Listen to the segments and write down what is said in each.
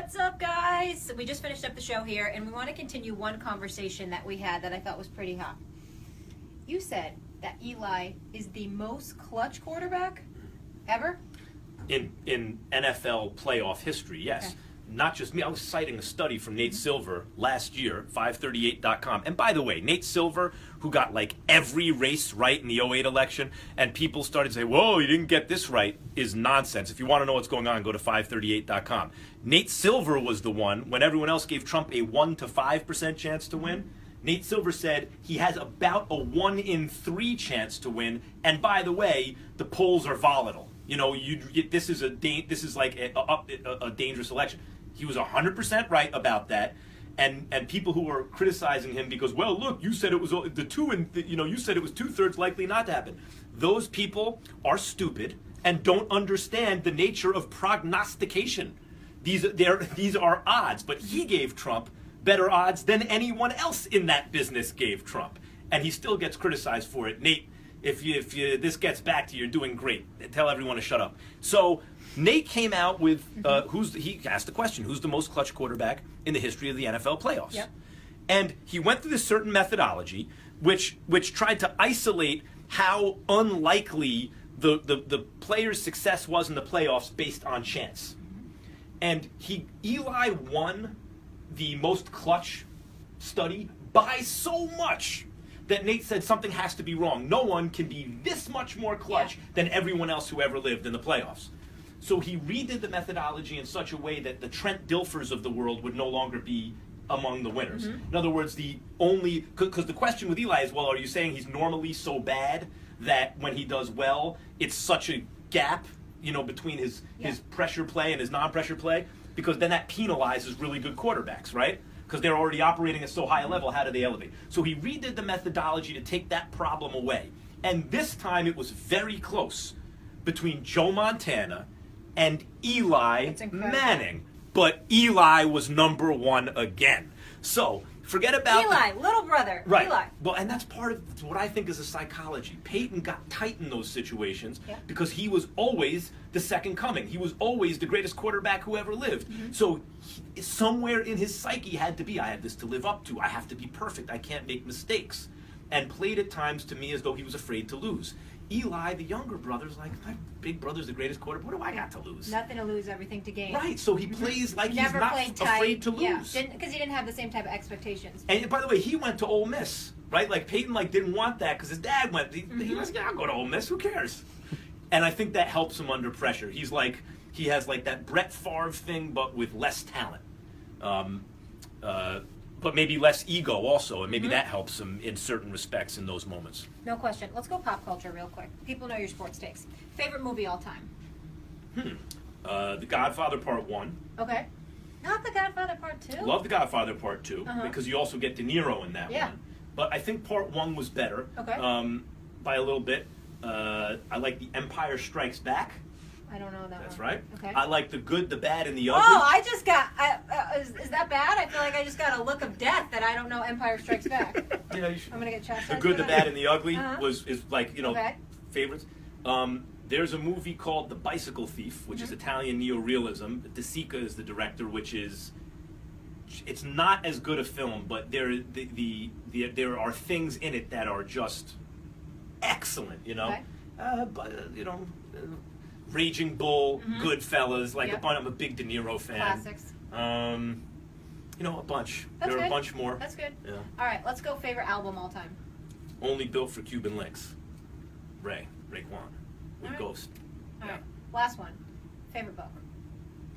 What's up, guys? We just finished up the show here, and we want to continue one conversation that we had that I thought was pretty hot. You said that Eli is the most clutch quarterback ever? In NFL playoff history, yes. Okay. Not just me. I was citing a study from Nate Silver last year, 538.com. And by the way, Nate Silver, who got like every race right in the 08 election, and people started to say, whoa, you didn't get this right, is nonsense. If you want to know what's going on, go to 538.com. Nate Silver was the one, when everyone else gave Trump a 1 to 5% chance to win, Nate Silver said he has about a 1 in 3 chance to win. And by the way, the polls are volatile. You know, this is like a dangerous election. He was 100% right about that, and people who were criticizing him because, well, look, you said it was you said it was 2/3 likely not to happen. Those people are stupid and don't understand the nature of prognostication. These are odds, but he gave Trump better odds than anyone else in that business gave Trump, and he still gets criticized for it. Nate, if this gets back to you, you're doing great. Tell everyone to shut up. So Nate came out with he asked the question, who's the most clutch quarterback in the history of the NFL playoffs? Yep. And he went through this certain methodology which tried to isolate how unlikely the player's success was in the playoffs based on chance. And Eli won the most clutch study by so much that Nate said something has to be wrong. No one can be this much more clutch than everyone else who ever lived in the playoffs. So he redid the methodology in such a way that the Trent Dilfers of the world would no longer be among the winners. In other words, because the question with Eli is, well, are you saying he's normally so bad that when he does well, it's such a gap, between his pressure play and his non-pressure play? Because then that penalizes really good quarterbacks, right? Because they're already operating at so high a level, how do they elevate? So he redid the methodology to take that problem away. And this time it was very close between Joe Montana and Eli Manning. But Eli was number 1 again. So forget about Eli, little brother. Right. Eli. Well, and that's part of what I think is a psychology. Peyton got tight in those situations because he was always the second coming. He was always the greatest quarterback who ever lived. So somewhere in his psyche had to be, I have this to live up to. I have to be perfect. I can't make mistakes. And played at times to me as though he was afraid to lose. Eli, the younger brother's like, my big brother's the greatest quarterback. What do I got to lose? Nothing to lose, everything to gain. Right, so he plays like he's Never not played afraid to tight. lose. Because he didn't have the same type of expectations. And by the way, he went to Ole Miss, right? Like Peyton didn't want that because his dad went. He was like, I'll go to Ole Miss. Who cares? And I think that helps him under pressure. He has that Brett Favre thing, but with less talent. But maybe less ego also, and maybe that helps him in certain respects in those moments. No question. Let's go pop culture real quick. People know your sports takes. Favorite movie all time? The Godfather Part 1. Okay. Not The Godfather Part 2? Love The Godfather Part 2 because you also get De Niro in that one. But I think Part 1 was better by a little bit. I like The Empire Strikes Back. I don't know that That's one. right. Okay. I like The Good, the Bad, and the Ugly. Oh, I just got... is that bad? I feel like I just got a look of death that I don't know Empire Strikes Back. Yeah, you should. I'm going to get chastised. The Good, the Bad, and the Ugly is Okay. favorites. There's a movie called The Bicycle Thief, which is Italian neorealism. De Sica is the director, which is... It's not as good a film, but there are things in it that are just excellent, Okay. Raging Bull, Goodfellas, I'm a big De Niro fan. Classics. A bunch. That's There are good. a bunch more. That's good. Yeah. All right, let's go favorite album all time. Only Built for Cuban Links. Raekwon with All right. Ghost. All right, last one. Favorite book.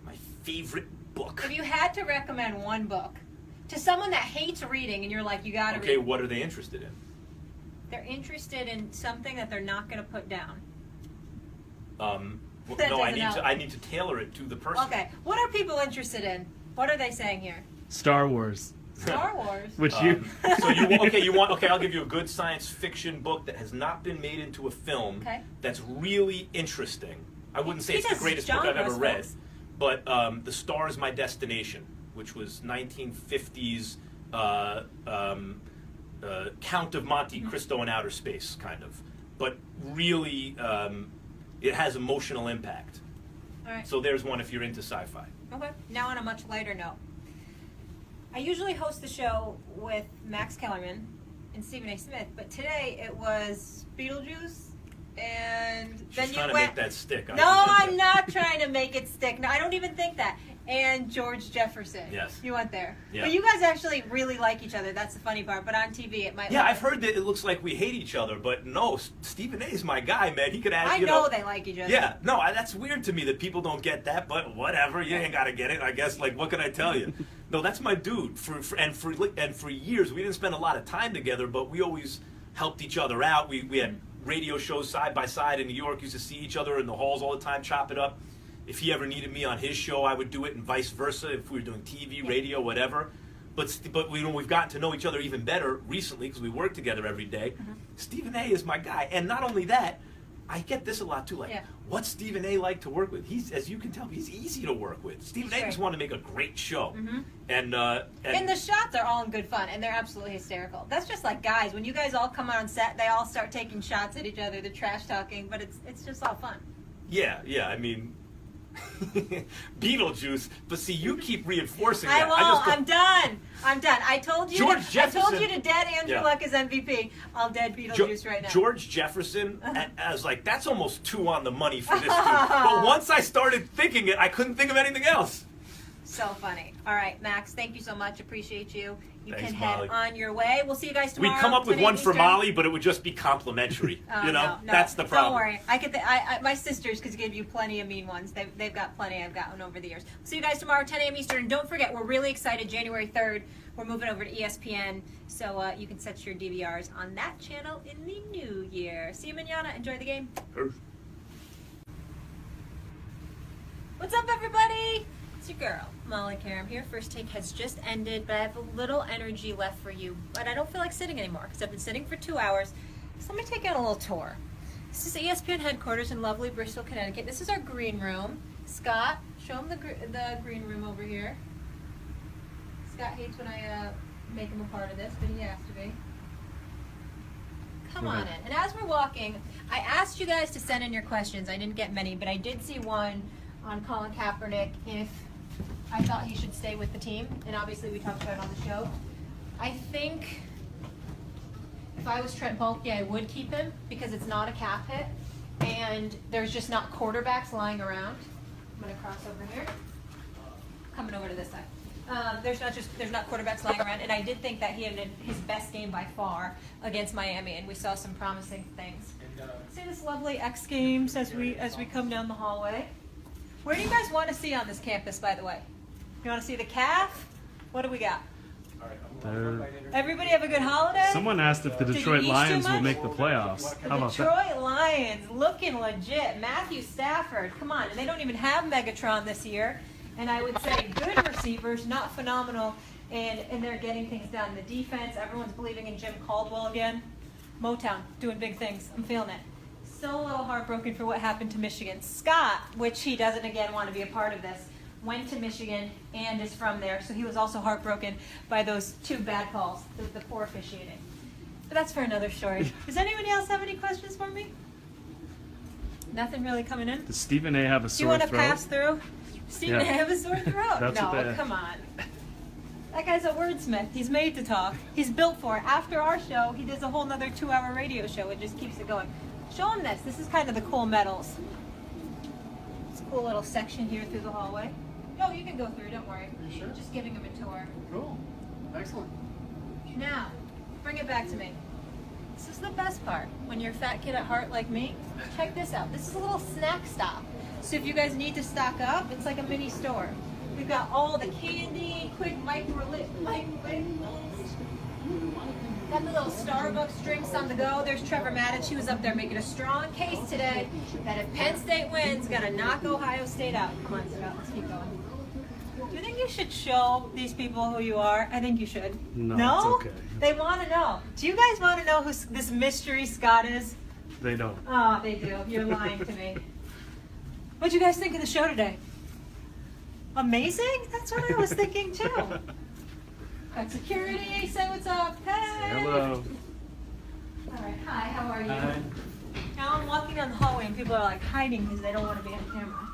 My favorite book. If you had to recommend one book to someone that hates reading and you're like, you gotta read. Okay, what are they interested in? They're interested in something that they're not gonna put down. I need to tailor it to the person. Okay, what are people interested in? What are they saying here? Star Wars. Star Wars. Which I'll give you a good science fiction book that has not been made into a film. Okay. That's really interesting. I wouldn't say He it's the does greatest book I've ever genres, read, folks. but The Star Is My Destination, which was 1950s Count of Monte Cristo in outer space, kind of. But really, it has emotional impact. All right. So there's one if you're into sci-fi. Okay. Now on a much lighter note. I usually host the show with Max Kellerman and Stephen A. Smith, but today it was Beetlejuice, and then She's you trying to went. make that stick. No, I'm not trying to make it stick. No, I don't even think that. And George Jefferson. Yes. You went there. Yeah. But you guys actually really like each other. That's the funny part. But on TV, it might. Yeah, I've heard that it looks like we hate each other, but no, Stephen A. is my guy, man. He could ask, I you know they like each other. Yeah, no, that's weird to me that people don't get that, but whatever. You ain't got to get it, I guess. Like, what can I tell you? No, that's my dude. For years, we didn't spend a lot of time together, but we always helped each other out. We had radio shows side by side in New York. Used to see each other in the halls all the time, chop it up. If he ever needed me on his show, I would do it, and vice versa. If we were doing TV, radio, whatever. But we've gotten to know each other even better recently because we work together every day. Stephen A. is my guy, and not only that, I get this a lot too. Like, what's Stephen A. like to work with? He's, as you can tell, he's easy to work with. Stephen A. just want to make a great show, and the shots are all in good fun, and they're absolutely hysterical. That's just like guys. When you guys all come on set, they all start taking shots at each other. They're trash talking, but it's just all fun. Yeah. I mean, Beetlejuice. But see, you keep reinforcing that. I'm done. I told you. George Jefferson. I told you to dead Andrew Luck as MVP. I'll dead Beetlejuice right now. George Jefferson. I was like, that's almost 2 on the money for this dude. But once I started thinking it, I couldn't think of anything else. So funny. All right, Max, thank you so much. Appreciate you. You Thanks, can head Molly. on your way. We'll see you guys tomorrow. We'd come up with 10 one for Eastern. Molly, but it would just be complimentary. No, That's the problem. Don't worry. My sisters could give you plenty of mean ones. They've got plenty. I've gotten over the years. See you guys tomorrow, 10 a.m. Eastern. And don't forget, we're really excited. January 3rd, we're moving over to ESPN, so you can set your DVRs on that channel in the new year. See you, manana. Enjoy the game. What's up, everybody? It's your girl, Molly Qerim here. First take has just ended, but I have a little energy left for you. But I don't feel like sitting anymore because I've been sitting for 2 hours. So let me take you on a little tour. This is ESPN headquarters in lovely Bristol, Connecticut. This is our green room. Scott, show him the green room over here. Scott hates when I make him a part of this, but he has to be. Come on in. And as we're walking, I asked you guys to send in your questions. I didn't get many, but I did see one on Colin Kaepernick if I thought he should stay with the team, and obviously we talked about it on the show. I think if I was Trent Baalke, I would keep him because it's not a cap hit, and there's just not quarterbacks lying around. I'm gonna cross over here. Coming over to this side. There's not quarterbacks lying around, and I did think that he had his best game by far against Miami, and we saw some promising things. See this lovely X Games as we come down the hallway. Where do you guys want to see on this campus, by the way? You want to see the calf? What do we got? Everybody have a good holiday? Someone asked if the Detroit Lions will make the playoffs. How about that? Detroit Lions looking legit. Matthew Stafford, come on. And they don't even have Megatron this year. And I would say good receivers, not phenomenal. And they're getting things done. The defense, everyone's believing in Jim Caldwell again. Motown, doing big things. I'm feeling it. So a little heartbroken for what happened to Michigan. Scott, which he doesn't again want to be a part of this, went to Michigan and is from there, so he was also heartbroken by those 2 bad calls, the poor officiating. But that's for another story. Does anybody else have any questions for me? Nothing really coming in? Does Stephen A. have a Do you sore want to throat? pass through? Stephen A. have a sore throat? That's what No, they- come on. That guy's a wordsmith. He's made to talk. He's built for it. After our show, he does a whole nother 2-hour radio show. It just keeps it going. Show him this. This is kind of the cool medals. It's a cool little section here through the hallway. No, you can go through. Don't worry. You sure? Just giving him a tour. Cool. Excellent. Now, bring it back to me. This is the best part. When you're a fat kid at heart like me, check this out. This is a little snack stop. So if you guys need to stock up, it's like a mini store. We've got all the candy, quick microwave. Got the little Starbucks drinks on the go. There's Trevor Maddich. He was up there making a strong case today that if Penn State wins, gonna knock Ohio State out. Come on, Scott, let's keep going. Do you think you should show these people who you are? I think you should. No, it's okay. They want to know. Do you guys want to know who this mystery Scott is? They don't. Oh, they do. You're lying to me. What'd you guys think of the show today? Amazing? That's what I was thinking too. Got security. Say what's up. Hey. Hello. All right. Hi. How are you? Hi. Now I'm walking down the hallway and people are like hiding because they don't want to be on camera.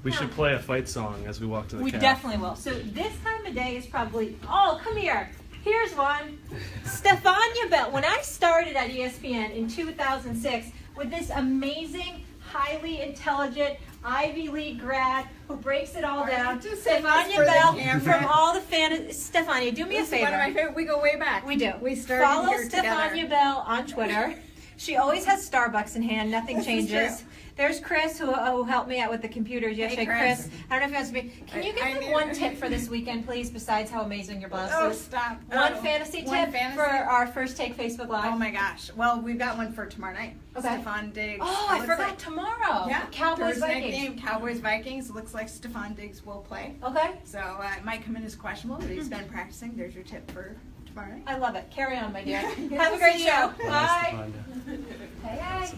We should play a fight song as we walk to the We calf. definitely will. So this time of day is probably, oh, come here. Here's one. Stefania Bell. When I started at ESPN in 2006 with this amazing, highly intelligent Ivy League grad who breaks it all down, Stefania Bell from all the Stefania, do me a favor. One of my favorite. We go way back. We do. We started Follow here Stefania together. Bell on Twitter. She always has Starbucks in hand. Nothing This is changes. true. There's Chris who helped me out with the computers yesterday. Chris. I don't know if you want to speak. Can you give I me need- one tip for this weekend, please, besides how amazing your blouse Oh, is? stop. One Oh, fantasy one tip fantasy? for our first take Facebook Live. Oh my gosh. Well, we've got one for tomorrow night. Okay. Stefan Diggs. Oh, I Looks forgot like- tomorrow. Yeah. Cowboys Thursday Vikings. game, Cowboys Vikings. Looks like Stefan Diggs will play. Okay. So it might come in as questionable, but he's been practicing. There's your tip for tomorrow night. I love it. Carry on, my dear. Good Have to a great see show. you. Nice to Bye. find you. Hey, hey.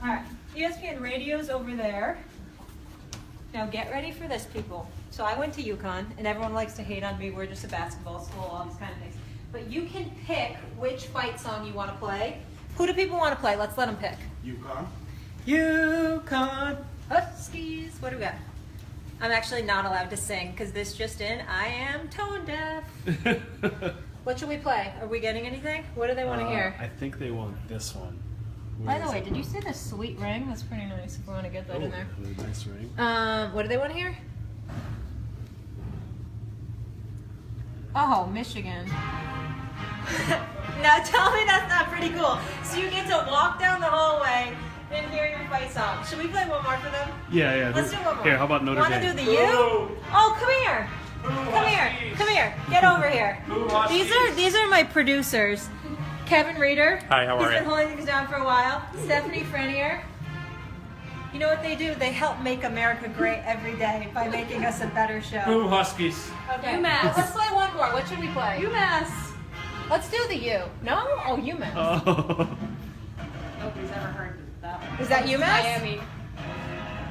All right. ESPN Radio's over there. Now get ready for this, people. So I went to UConn, and everyone likes to hate on me. We're just a basketball school, all these kind of things. But you can pick which fight song you want to play. Who do people want to play? Let's let them pick. UConn. Huskies. What do we got? I'm actually not allowed to sing because this just in. I am tone deaf. What should we play? Are we getting anything? What do they want to hear? I think they want this one. By the way, did you see the sweet ring? That's pretty nice if we want to get that in there. Nice ring. What do they want to hear? Oh, Michigan. Now tell me that's not pretty cool. So you get to walk down the hallway and hear your fight song. Should we play one more for them? Yeah. Let's do one more. Here, how about Notre Want to Dame? do the U? Oh, come here. Come here. Get over here. These are my producers. Kevin Reeder. Hi, how are He's you? been holding things down for a while. Stephanie Frenier. You know what they do? They help make America great every day by making us a better show. Ooh, Huskies. Okay. UMass. Let's play one more. What should we play? UMass. Let's do the U. No? Oh, UMass. Oh. Nobody's ever heard that one. Is that UMass? Miami.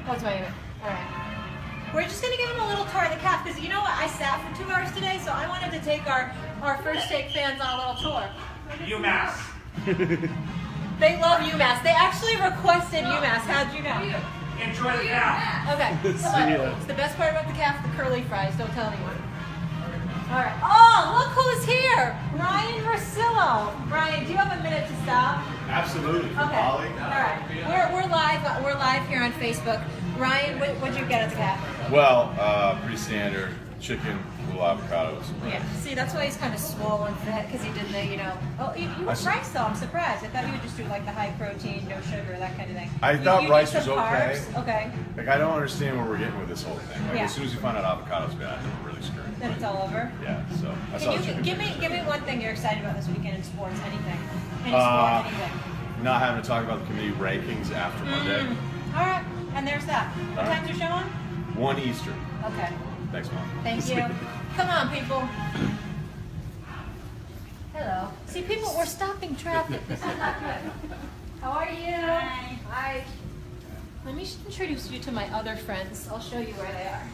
Oh, it's Miami. All right. We're just going to give them a little tour of the calf because you know what? I sat for 2 hours today, so I wanted to take our first take fans on a little tour. UMass. They love UMass. They actually requested UMass. How'd you know? Enjoy the calf. Okay, come See on. ya. It's the best part about the calf, the curly fries. Don't tell anyone. All right. Oh, look who's here. Ryan Versillo. Ryan, do you have a minute to stop? Absolutely. Okay. All right. We're live. We're live here on Facebook. Ryan, what'd you get at the calf? Well, pretty standard chicken, little avocados. Yeah. See, that's why he's kind of swollen fat because he did the, Oh, you went rice though. I'm surprised. I thought you would just do like the high protein, no sugar, that kind of thing. I thought you rice did some was okay. carbs? Okay. Like, I don't understand where we're getting with this whole thing. Like, Yeah. as soon as you find out avocado's bad, you're really screwed. Then it's all over. Yeah, so I saw Can the you chicken give fingers. me one thing you're excited about this weekend in sports? Anything? Any sport? Anything? Not having to talk about the committee rankings after Monday. All right. And there's that. What All right. time's your show on? 1 Eastern. Okay. Next month. Thank you. Come on, people. Hello. See, people, we're stopping traffic. This is not good. How are you? Hi. Hi. Let me introduce you to my other friends. I'll show you where they are.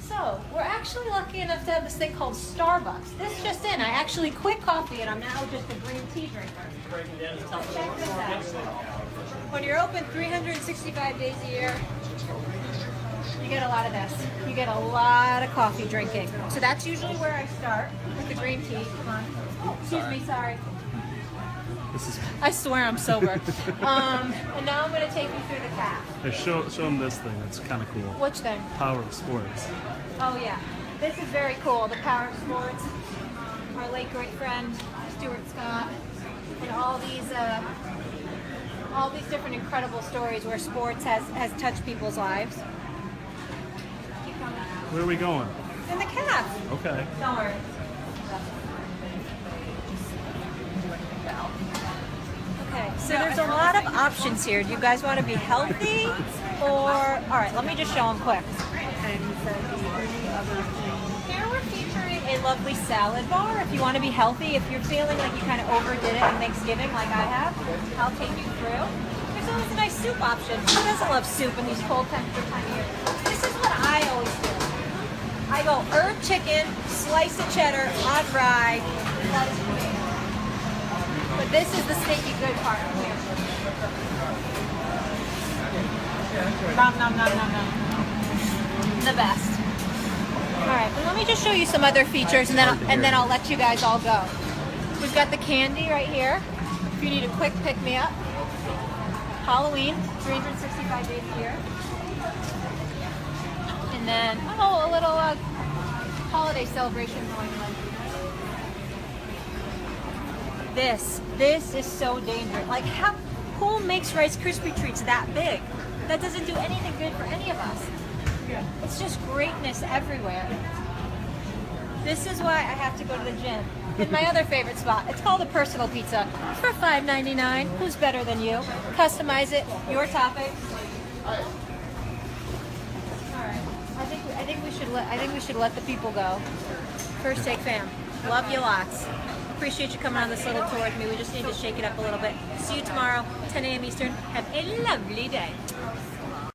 So, we're actually lucky enough to have this thing called Starbucks. This just in, I actually quit coffee and I'm now just a green tea drinker. Check this out. When you're open 365 days a year, you get a lot of this. You get a lot of coffee drinking. So that's usually where I start with the green tea. Come on. Oh, excuse me, sorry. This is. I swear I'm sober. And now I'm going to take you through the calf. Hey, show them this thing. It's kind of cool. Which thing? Power of sports. Oh yeah, this is very cool. The power of sports. Our late great friend Stuart Scott, and all these different incredible stories where sports has touched people's lives. Keep coming. Where are we going? In the calf. Okay. Don't worry. Okay, so there's a lot of options here. Do you guys want to be healthy or... All right, let me just show them quick. Here we're featuring a lovely salad bar. If you want to be healthy, if you're feeling like you kind of overdid it on Thanksgiving like I have, I'll take you through. There's always a nice soup option. Who doesn't love soup in these cold temperature time of year? This is what I always do. I go herb chicken, slice of cheddar, on rye, lettuce tomato. But this is the stinky good part here. Nom nom nom nom nom. the best. All right, well, let me just show you some other features, and then I'll let you guys all go. We've got the candy right here. If you need a quick pick me up. Halloween, 365 days a year. And then a little holiday celebration going on. This is so dangerous. Like, who makes Rice Krispie treats that big? That doesn't do anything good for any of us. It's just greatness everywhere. This is why I have to go to the gym. In my other favorite spot, it's called a personal pizza for $5.99. Who's better than you? Customize it, your topic. All right, I think we should let the people go. First Take fam, love you lots. Appreciate you coming on this little tour with me. We just need to shake it up a little bit. See you tomorrow, 10 a.m. Eastern. Have a lovely day.